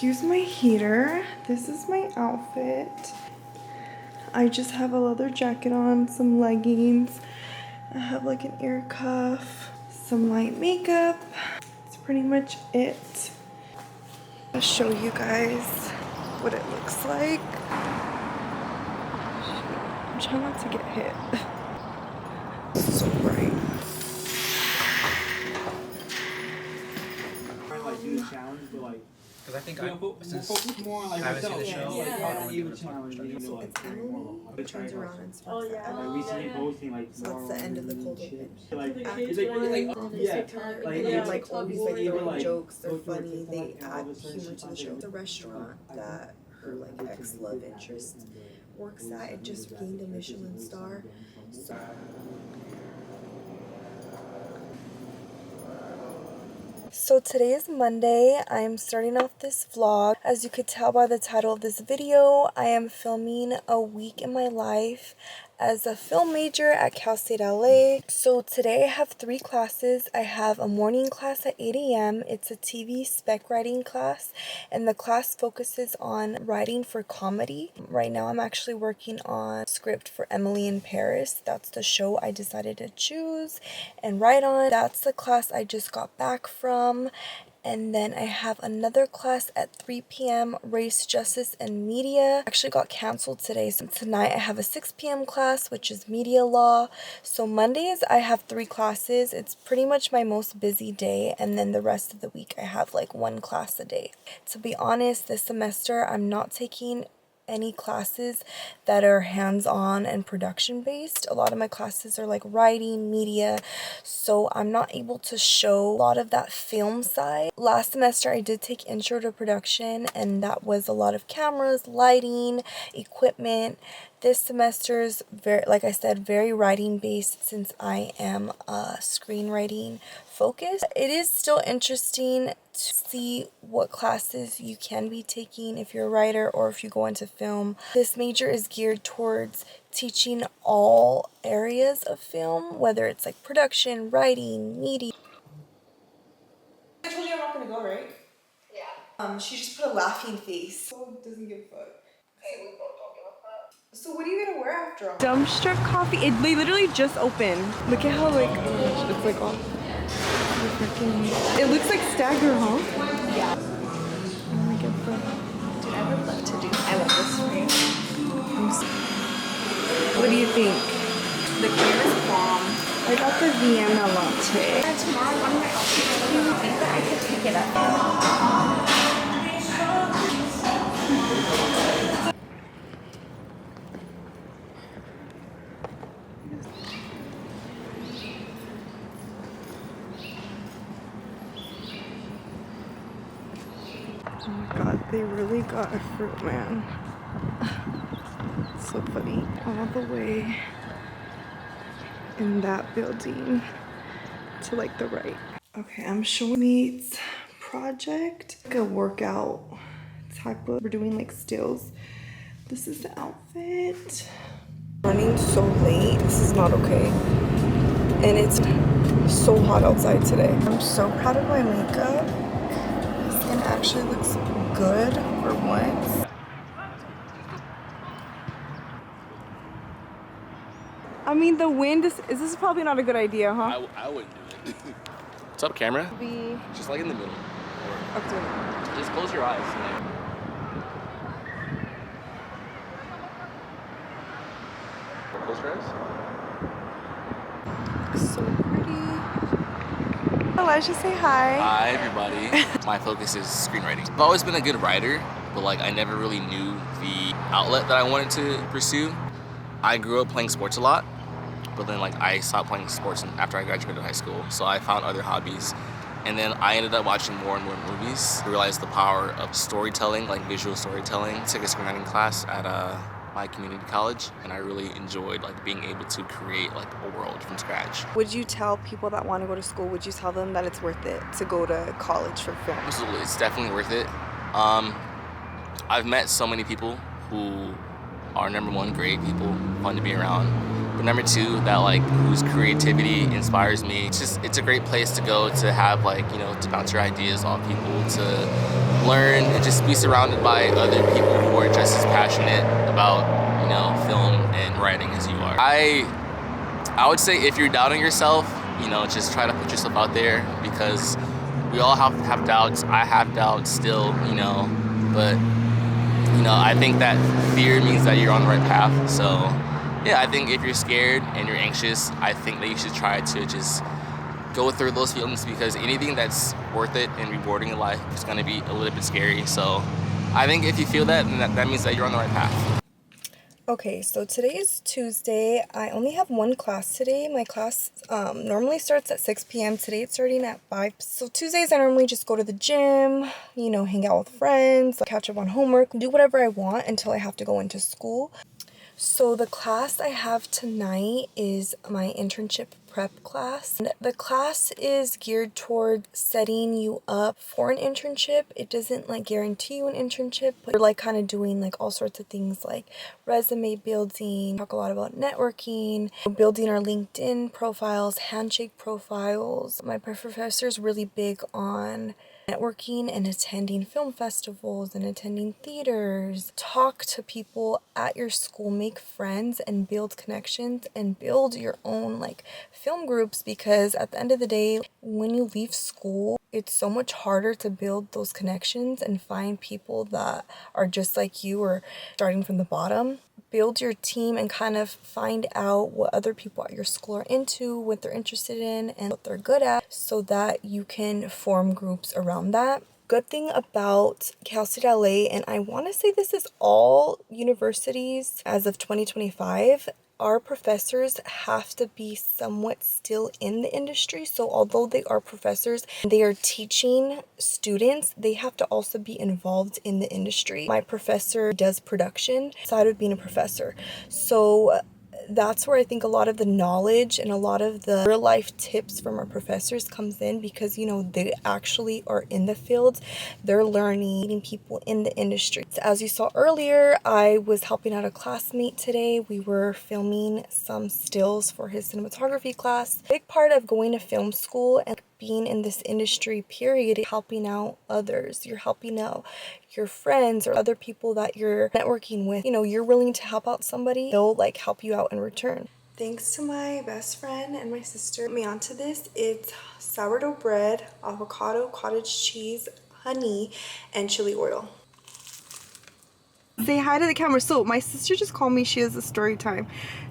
Excuse my heater. This is my outfit. I just have a leather jacket on, some leggings. I have like an ear cuff, some light makeup. That's pretty much it. I'll show you guys what it looks like. I'm trying not to get hit. It's so bright. Like do the challenge, but like. Because I think since focus more on like I haven't seen the yourself. show, Like, I how don't do you give a fuck challenge? about You know, like, It's Emily turns around and starts the like Emily. recently posting like So that's the end of the cold open. like After it's like they're like always like throwing like, jokes, they're funny, they add humor to the show. The restaurant that her like ex-love interest works at, it just gained a Michelin star. So So today is Monday. I am starting off this vlog. As you could tell by the title of this video, I am filming a week in my life as a film major at Cal State LA. So today I have 3 classes. I have a morning class at 8 a.m. It's a TV spec writing class, and the class focuses on writing for comedy. Right now I'm actually working on a script for Emily in Paris. That's the show I decided to choose and write on. That's the class I just got back from. And then I have another class at 3 p.m. Race, Justice, and Media. Actually got canceled today. So tonight I have a 6 p.m. class, which is Media Law. So Mondays I have 3 classes. It's pretty much my most busy day. And then the rest of the week I have like 1 class a day. To be honest, this semester I'm not taking any classes that are hands-on and production based. A lot of my classes are like writing, media, so I'm not able to show a lot of that film side. Last semester I did take intro to production, and that was a lot of cameras, lighting, equipment. This semester's very, like I said, very writing based since I am screenwriting focused. It is still interesting to see what classes you can be taking if you're a writer or if you go into film. This major is geared towards teaching all areas of film, whether it's like production, writing, media. I told you I'm not gonna go, right? Yeah. She just put a laughing face. So doesn't give a fuck. Okay, we both don't give a fuck. So what are you gonna wear after all? Dump Strip Coffee. They literally just opened. Look at how like it's like all. It looks like Stagger, huh? Yeah. Oh my god, bro. Dude, I would love to do. I love this cream. What do you think? The cream is bomb. I got the Vienna latte. Tomorrow, one of my outfits. Do you think that I could pick it up? Oh my god, they really got a fruit man. It's so funny. All the way in that building to like the right. Okay, I'm showing Meets project. Like a workout type of, we're doing like stills. This is the outfit. Running so late, this is not okay. And it's so hot outside today. I'm so proud of my makeup. My skin actually looks good for once. I mean, the wind is this probably not a good idea, huh? I wouldn't do it. What's up, camera? Be Just like in the middle. up to it. Just close your eyes. Close your eyes. So pretty. Elijah, say hi. Hi, everybody. My focus is screenwriting. I've always been a good writer, but like I never really knew the outlet that I wanted to pursue. I grew up playing sports a lot, but then like I stopped playing sports after I graduated high school, so I found other hobbies. And then I ended up watching more and more movies. I realized the power of storytelling, like visual storytelling. I took a screenwriting class at my community college, and I really enjoyed like being able to create like a world from scratch. Would you tell people that want to go to school, would you tell them that it's worth it to go to college for film? Absolutely, it's definitely worth it. I've met so many people who are, number one, great people, fun to be around. but number two, that like whose creativity inspires me. It's a great place to go to have like, you know, to bounce your ideas off people, to learn and just be surrounded by other people who are just as passionate about, you know, film and writing as you are. I would say if you're doubting yourself, you know, just try to put yourself out there, because we all have doubts. I have doubts still, you know, but you know, I think that fear means that you're on the right path. So yeah, I think if you're scared and you're anxious, I think that you should try to just go through those feelings, because anything that's worth it and rewarding in life is going to be a little bit scary. So I think if you feel that, then that means that you're on the right path. Okay, so today is Tuesday. I only have one class today. My class normally starts at 6 p.m. Today it's starting at 5. So Tuesdays I normally just go to the gym, you know, hang out with friends, catch up on homework, do whatever I want until I have to go into school. So the class I have tonight is my internship prep class. And the class is geared toward setting you up for an internship. It doesn't like guarantee you an internship, but we're like kind of doing like all sorts of things like resume building, talk a lot about networking, building our LinkedIn profiles, handshake profiles. My professor is really big on networking and attending film festivals and attending theaters. Talk to people at your school, make friends and build connections and build your own like film groups, because at the end of the day, when you leave school, it's so much harder to build those connections and find people that are just like you or starting from the bottom. Build your team and kind of find out what other people at your school are into, what they're interested in, and what they're good at, so that you can form groups around that. Good thing about Cal State LA, and I want to say this is all universities as of 2025, our professors have to be somewhat still in the industry. So although they are professors, they are teaching students, they have to also be involved in the industry. My professor does production side of being a professor. So that's where I think a lot of the knowledge and a lot of the real life tips from our professors comes in, because, you know, they actually are in the field. They're learning, meeting people in the industry. So as you saw earlier, I was helping out a classmate today. We were filming some stills for his cinematography class. A big part of going to film school and being in this industry period, helping out others. You're helping out your friends or other people that you're networking with. You know, you're willing to help out somebody, they'll like help you out in return. Thanks to my best friend and my sister put me onto this. It's sourdough bread, avocado, cottage cheese, honey, and chili oil. Say hi to the camera. So my sister just called me. She has a story time.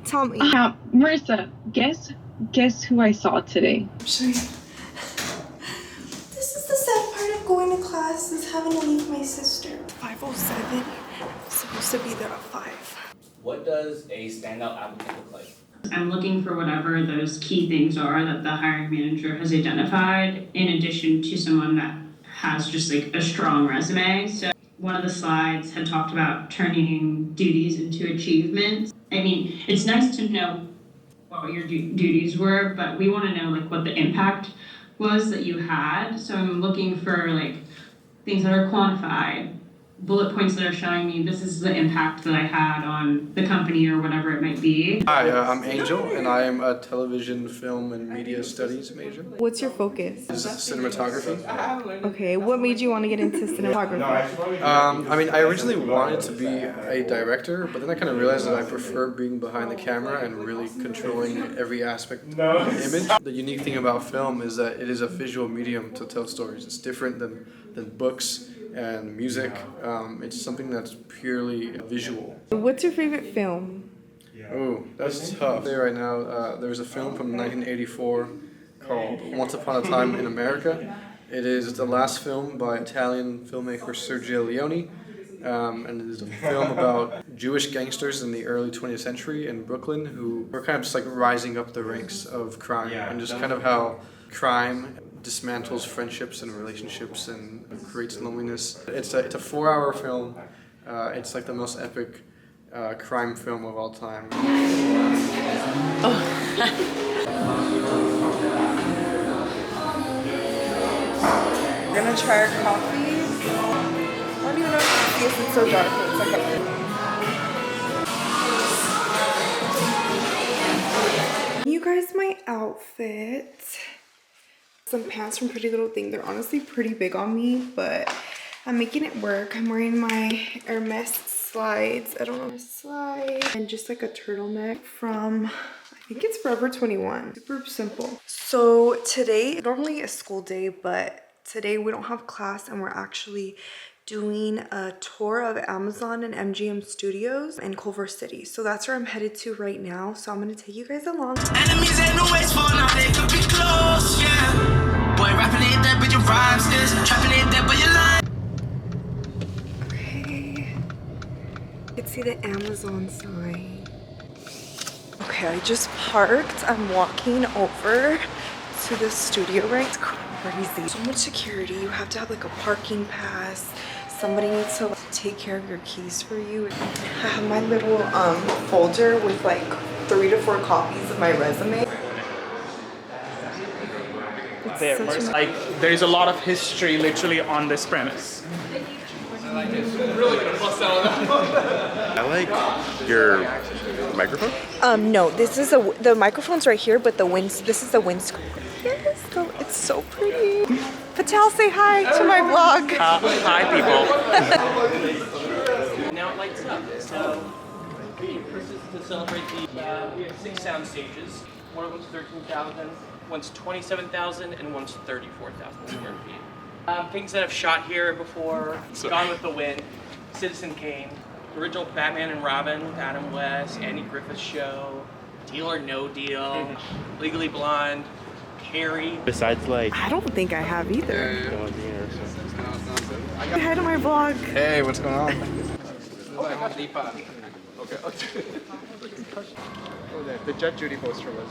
Tell me. Marissa, guess who I saw today? This is the sad part of going to class, is having to leave my sister. 5:07. I'm supposed to be there at 5. What does a standout applicant look like? I'm looking for whatever those key things are that the hiring manager has identified, in addition to someone that has just like a strong resume. So one of the slides had talked about turning duties into achievements. I mean, it's nice to know what your duties were, but we want to know like what the impact was that you had. So I'm looking for like things that are quantified, bullet points that are showing me this is the impact that I had on the company or whatever it might be. Hi, I'm Angel, and I am a television, film, and media studies major. What's your focus? This is cinematography. Okay, what made you want to get into cinematography? I mean, I originally wanted to be a director, but then I kind of realized that I prefer being behind the camera and really controlling every aspect of the image. The unique thing about film is that it is a visual medium to tell stories. It's different than books and music. It's something that's purely visual. What's your favorite film? Oh, that's tough. Right now, there's a film from 1984 called Once Upon a Time in America. It is the last film by Italian filmmaker Sergio Leone, and it is a film about Jewish gangsters in the early 20th century in Brooklyn who were kind of just like rising up the ranks of crime, and just kind of how crime dismantles friendships and relationships and creates loneliness. It's a 4-hour film. It's like the most epic crime film of all time. We're gonna try our coffee. I don't even know if you can see, it's so dark, but it's okay. guys my outfit. Some pants from Pretty Little Thing. They're honestly pretty big on me, but I'm making it work. I'm wearing my Hermes slides. I don't know, slide. And just like a turtleneck from, I think it's Forever 21. Super simple. So today, normally a school day, but today we don't have class and we're actually doing a tour of Amazon and MGM Studios in Culver City. So that's where I'm headed to right now. So I'm gonna take you guys along. Enemies ain't no ways for now, they could be close, yeah. Boy, rapping ain't that, but your vibes is. Trapping ain't that, but your line. Okay. You can see the Amazon sign. Okay, I just parked. I'm walking over to the studio right. It's crazy. So much security. You have to have like a parking pass. Somebody needs to take care of your keys for you. I have my little folder with like 3 to 4 copies of my resume. There's a lot of history literally on this premise. I like your microphone. No, this is the microphone's right here, but this is the windscreen. Yes, it's so pretty. Patel, say hi to my vlog. Hi, people. Now it lights up. So, this is to celebrate we have 6 sound stages. One of them's 13,000, one's 27,000, and one's 34,000 square feet. Things that have shot here before: Gone with the Wind, Citizen Kane, original Batman and Robin with Adam West, Andy Griffith Show, Deal or No Deal, Legally Blonde, Carrie. Besides, like, I don't think I have either. Say hi to my vlog. Hey, what's going on? Okay. The Judge Judy poster was.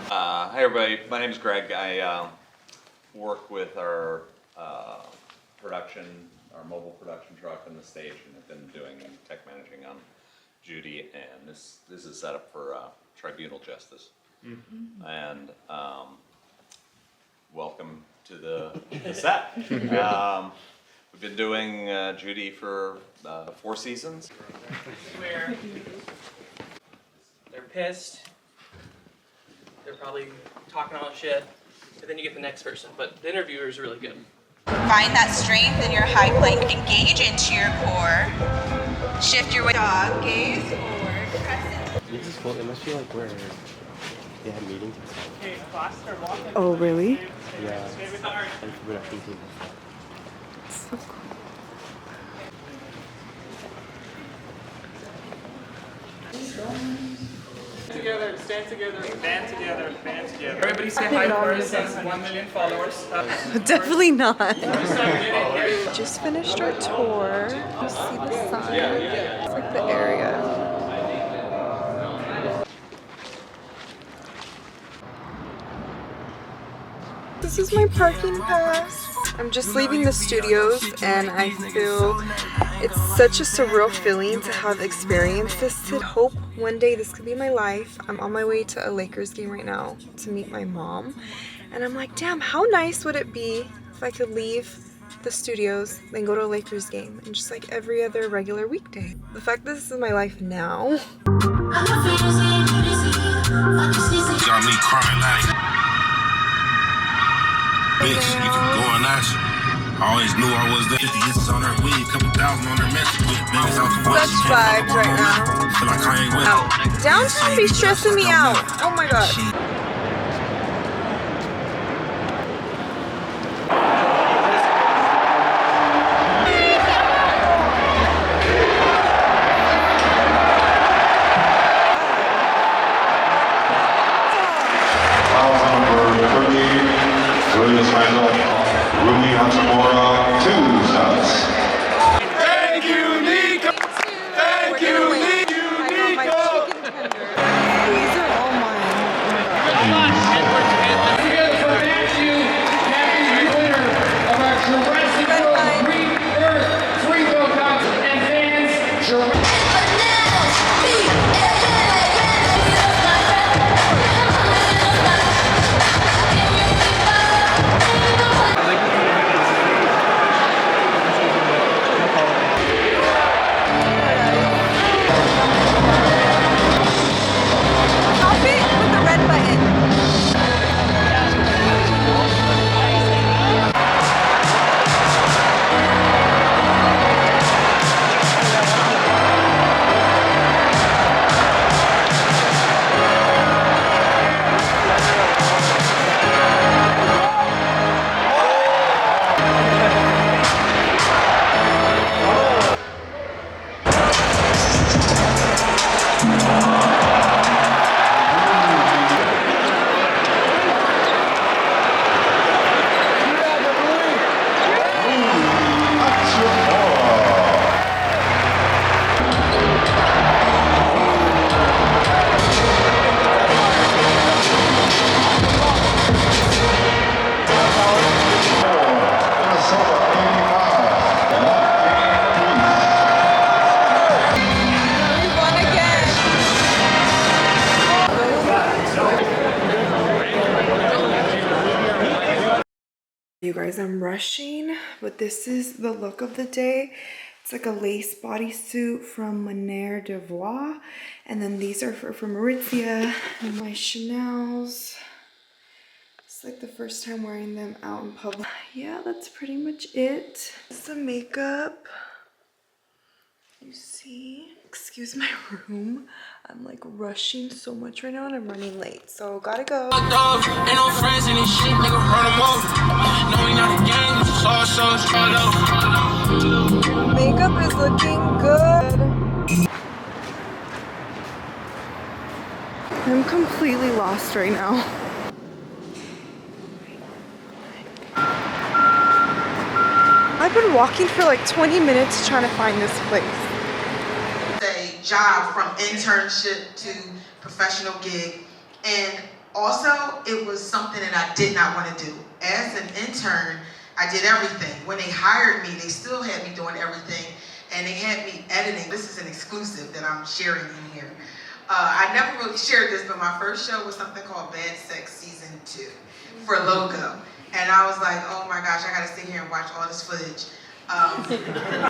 Hi everybody, my name is Greg. I work with our mobile production truck in the stage, and have been doing tech managing on Judy, and this is set up for tribunal justice. Mm-hmm. And welcome to the set. We've been doing Judy for 4 seasons. Where they're pissed, they're probably talking all shit, and then you get the next person. But the interviewer is really good. Find that strength in your high plank. Engage into your core. Shift your weight. Dog gaze forward. Press it. this is cool. It must be like where they have meetings and stuff. Oh, really? Yeah. And production team and stuff. So cool. Stand together, band together, band together. Everybody say hi to us and 1 million followers. Definitely not. Just finished our tour. You see the sign? It's like the area. This is my parking pass. I'm just leaving the studios and I feel it's such a surreal feeling to have experienced this. I hope one day this could be my life. I'm on my way to a Lakers game right now to meet my mom. And I'm like, damn, how nice would it be if I could leave the studios, then go to a Lakers game, and just like every other regular weekday. The fact that this is my life now. Got me crying like, bitch, you can go and ask. I always knew I was there. 50 inches on her weed, couple thousand on her message. Such vibes right now. Feel like I ain't with. Downtown be stressing me out. Oh my god. Rumi Hachimura, 2 shots. Thank you, Nico! Thank you, Nico! These are all mine. Anyways, I'm rushing, but this is the look of the day. It's like a lace bodysuit from Manière de Voir. And then these are from Aritzia. And my Chanel's. It's like the first time wearing them out in public. Yeah, that's pretty much it. Some makeup. You see? Excuse my room. I'm like rushing so much right now and I'm running late. So gotta go. Ain't no friends in this shit, nigga, run them over. No, we not a gang, we just all so straight up. Makeup is looking good. I'm completely lost right now. I've been walking for like 20 minutes trying to find this place. A job from internship to professional gig, and also it was something that I did not want to do. As an intern, I did everything. When they hired me, they still had me doing everything, and they had me editing. This is an exclusive that I'm sharing in here. I never really shared this, but my first show was something called Bad Sex Season 2 for Logo. And I was like, oh my gosh, I gotta sit here and watch all this footage.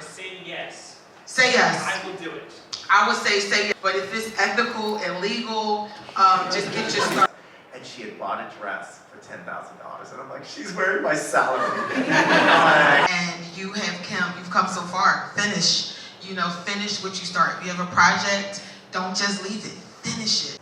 Say yes. Say yes. I will do it. I would say yes, but if it's ethical and legal, just get your stuff. And she had bought a dress for $10,000, and I'm like, she's wearing my salary. And you've come so far. Finish, finish what you start. If you have a project, don't just leave it. Finish it.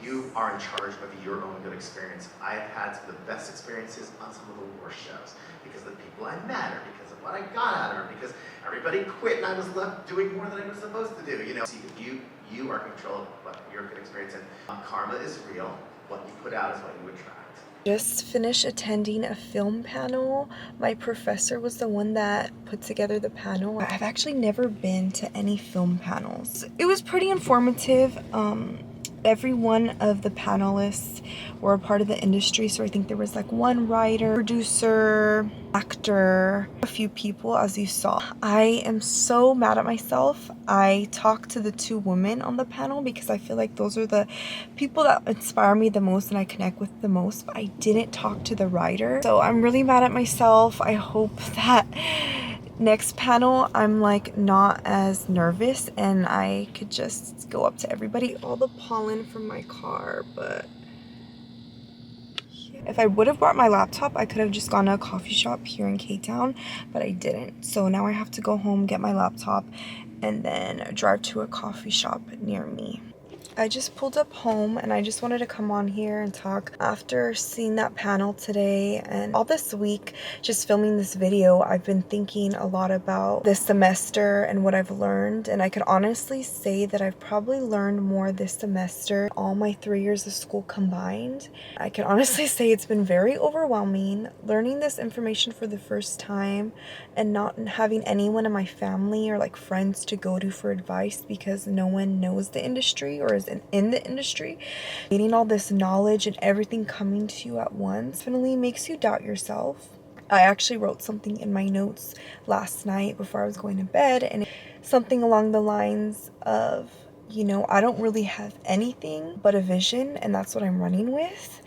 You are in charge of your own good experience. I have had some of the best experiences on some of the worst shows because of the people I met, or because of what I got out of, or because everybody quit and I was left doing more than I was supposed to do. See, you are in control of what your good experience, and karma is real. What you put out is what you attract. Just finished attending a film panel. My professor was the one that put together the panel. I've actually never been to any film panels. It was pretty informative. Every one of the panelists were a part of the industry, so I think there was like one writer, producer, actor, a few people, as you saw. I am so mad at myself. I talked to the two women on the panel because I feel like those are the people that inspire me the most and I connect with the most, but I didn't talk to the writer. So I'm really mad at myself. I hope that next panel I'm like not as nervous and I could just go up to everybody. All the pollen from my car, but yeah. If I would have brought my laptop, I could have just gone to a coffee shop here in K-Town, but I didn't. So now I have to go home, get my laptop, and then drive to a coffee shop near me. I just pulled up home and I just wanted to come on here and talk after seeing that panel today and all this week just filming this video. I've been thinking a lot about this semester and what I've learned, and I could honestly say that I've probably learned more this semester all my 3 years of school combined. I can honestly say it's been very overwhelming learning this information for the first time and not having anyone in my family or like friends to go to for advice because no one knows the industry or is in the industry. Getting all this knowledge and everything coming to you at once definitely makes you doubt yourself. I actually wrote something in my notes last night before I was going to bed, and something along the lines of, I don't really have anything but a vision, and that's what I'm running with.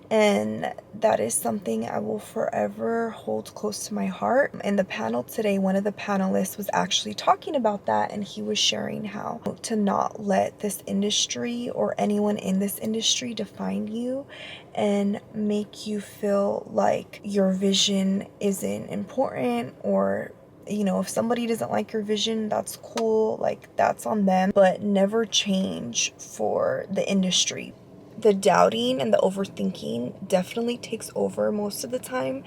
And that is something I will forever hold close to my heart. In the panel today, one of the panelists was actually talking about that, and he was sharing how to not let this industry or anyone in this industry define you and make you feel like your vision isn't important, or if somebody doesn't like your vision, that's cool, like that's on them, but never change for the industry. The doubting and the overthinking definitely takes over most of the time.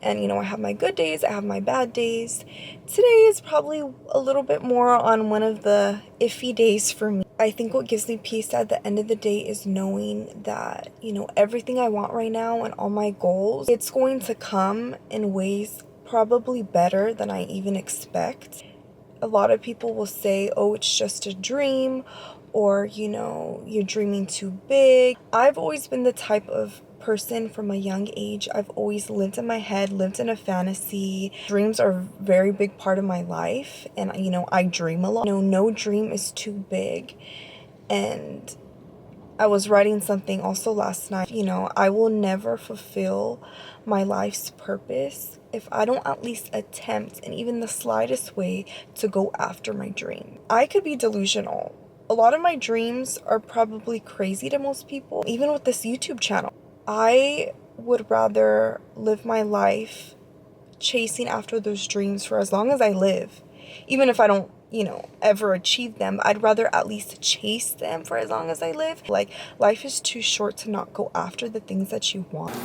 And, I have my good days, I have my bad days. Today is probably a little bit more on one of the iffy days for me. I think what gives me peace at the end of the day is knowing that, everything I want right now and all my goals, it's going to come in ways probably better than I even expect. A lot of people will say, oh, it's just a dream, or, you're dreaming too big. I've always been the type of person from a young age. I've always lived in my head, lived in a fantasy. Dreams are a very big part of my life, and, I dream a lot. No dream is too big. And I was writing something also last night. You know, I will never fulfill my life's purpose if I don't at least attempt in even the slightest way to go after my dream. I could be delusional. A lot of my dreams are probably crazy to most people, even with this YouTube channel. I would rather live my life chasing after those dreams for as long as I live. Even if I don't, you know, ever achieve them, I'd rather at least chase them for as long as I live. Like, life is too short to not go after the things that you want.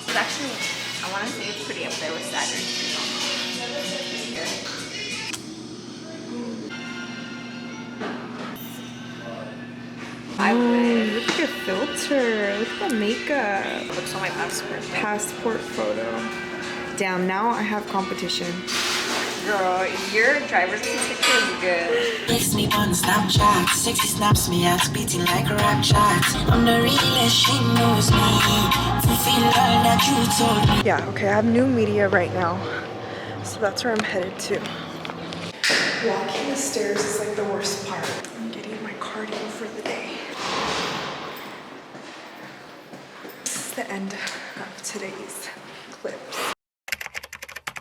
It's actually, I want to say it's pretty up there with Saturn. I would. Look at your filter. Look at the makeup. Looks on my passport. Passport photo. Damn, now I have competition. Girl, your driver's license is good. Text me on Snapchat, sexy snaps me ass beating like a rap chat. I'm the realest, she knows me. Fulfill all that you told me. Yeah, okay, I have new media right now. So that's where I'm headed to. Walking the stairs is like the worst part. I'm getting my cardio for the day. This is the end of today's clip.